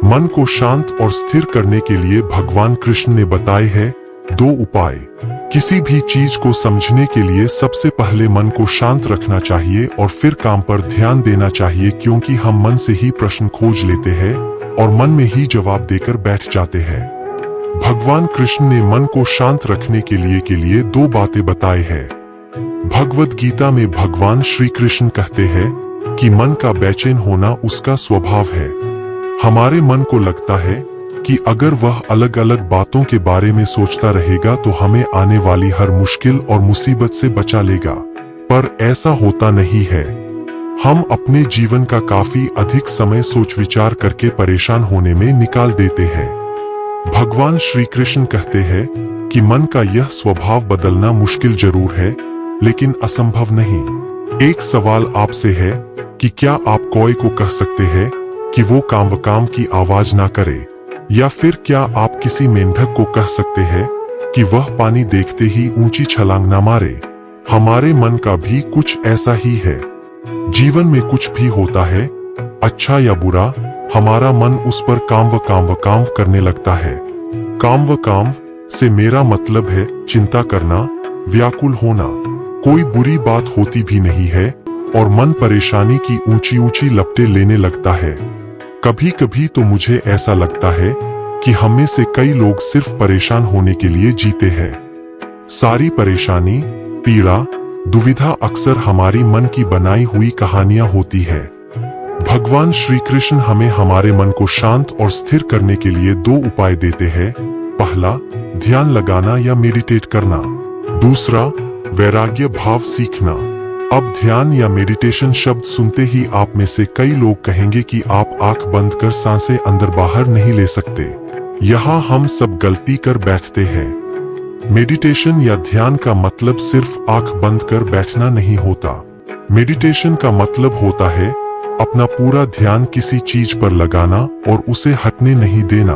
मन को शांत और स्थिर करने के लिए भगवान कृष्ण ने बताए हैं 2 उपाय। किसी भी चीज को समझने के लिए सबसे पहले मन को शांत रखना चाहिए और फिर काम पर ध्यान देना चाहिए, क्योंकि हम मन से ही प्रश्न खोज लेते हैं और मन में ही जवाब देकर बैठ जाते हैं। भगवान कृष्ण ने मन को शांत रखने के लिए 2 बातें बताए हैं। भगवद गीता में भगवान श्री कृष्ण कहते हैं कि मन का बेचैन होना उसका स्वभाव है। हमारे मन को लगता है कि अगर वह अलग अलग बातों के बारे में सोचता रहेगा तो हमें आने वाली हर मुश्किल और मुसीबत से बचा लेगा, पर ऐसा होता नहीं है। हम अपने जीवन का काफी अधिक समय सोच विचार करके परेशान होने में निकाल देते हैं। भगवान श्री कृष्ण कहते हैं कि मन का यह स्वभाव बदलना मुश्किल जरूर है, लेकिन असंभव नहीं। एक सवाल आपसे है कि क्या आप कौए को कह सकते हैं कि वो काम की आवाज ना करे, या फिर क्या आप किसी मेंढक को कह सकते हैं कि वह पानी देखते ही ऊंची छलांग ना मारे। हमारे मन का भी कुछ ऐसा ही है। जीवन में कुछ भी होता है, अच्छा या बुरा, हमारा मन उस पर काम करने लगता है। काम से मेरा मतलब है चिंता करना, व्याकुल होना। कोई बुरी बात होती भी नहीं है और मन परेशानी की ऊंची लपटें लेने लगता है। कभी कभी तो मुझे ऐसा लगता है कि हम में से कई लोग सिर्फ परेशान होने के लिए जीते हैं। सारी परेशानी, पीड़ा, दुविधा अक्सर हमारी मन की बनाई हुई कहानियां होती है। भगवान श्री कृष्ण हमें हमारे मन को शांत और स्थिर करने के लिए 2 उपाय देते हैं। पहला, ध्यान लगाना या मेडिटेट करना। दूसरा, वैराग्य भाव सीखना। अब ध्यान या मेडिटेशन शब्द सुनते ही आप में से कई लोग कहेंगे कि आप आंख बंद कर सांसें अंदर बाहर नहीं ले सकते। यहाँ हम सब गलती कर बैठते हैं। मेडिटेशन या ध्यान का मतलब सिर्फ आंख बंद कर बैठना नहीं होता। मेडिटेशन का मतलब होता है अपना पूरा ध्यान किसी चीज पर लगाना और उसे हटने नहीं देना।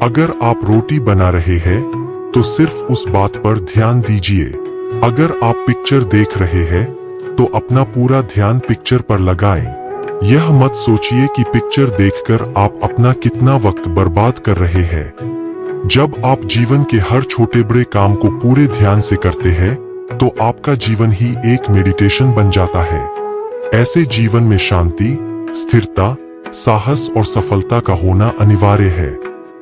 अगर आप रोटी बना रहे हैं तो सिर्फ उस बात पर ध्यान दीजिए। अगर आप पिक्चर देख रहे हैं तो अपना पूरा ध्यान पिक्चर पर लगाएं। यह मत सोचिए कि पिक्चर देखकर आप अपना कितना वक्त बर्बाद कर रहे हैं। जब आप जीवन के हर छोटे बड़े काम को पूरे ध्यान से करते हैं तो आपका जीवन ही एक मेडिटेशन बन जाता है। ऐसे जीवन में शांति, स्थिरता, साहस और सफलता का होना अनिवार्य है।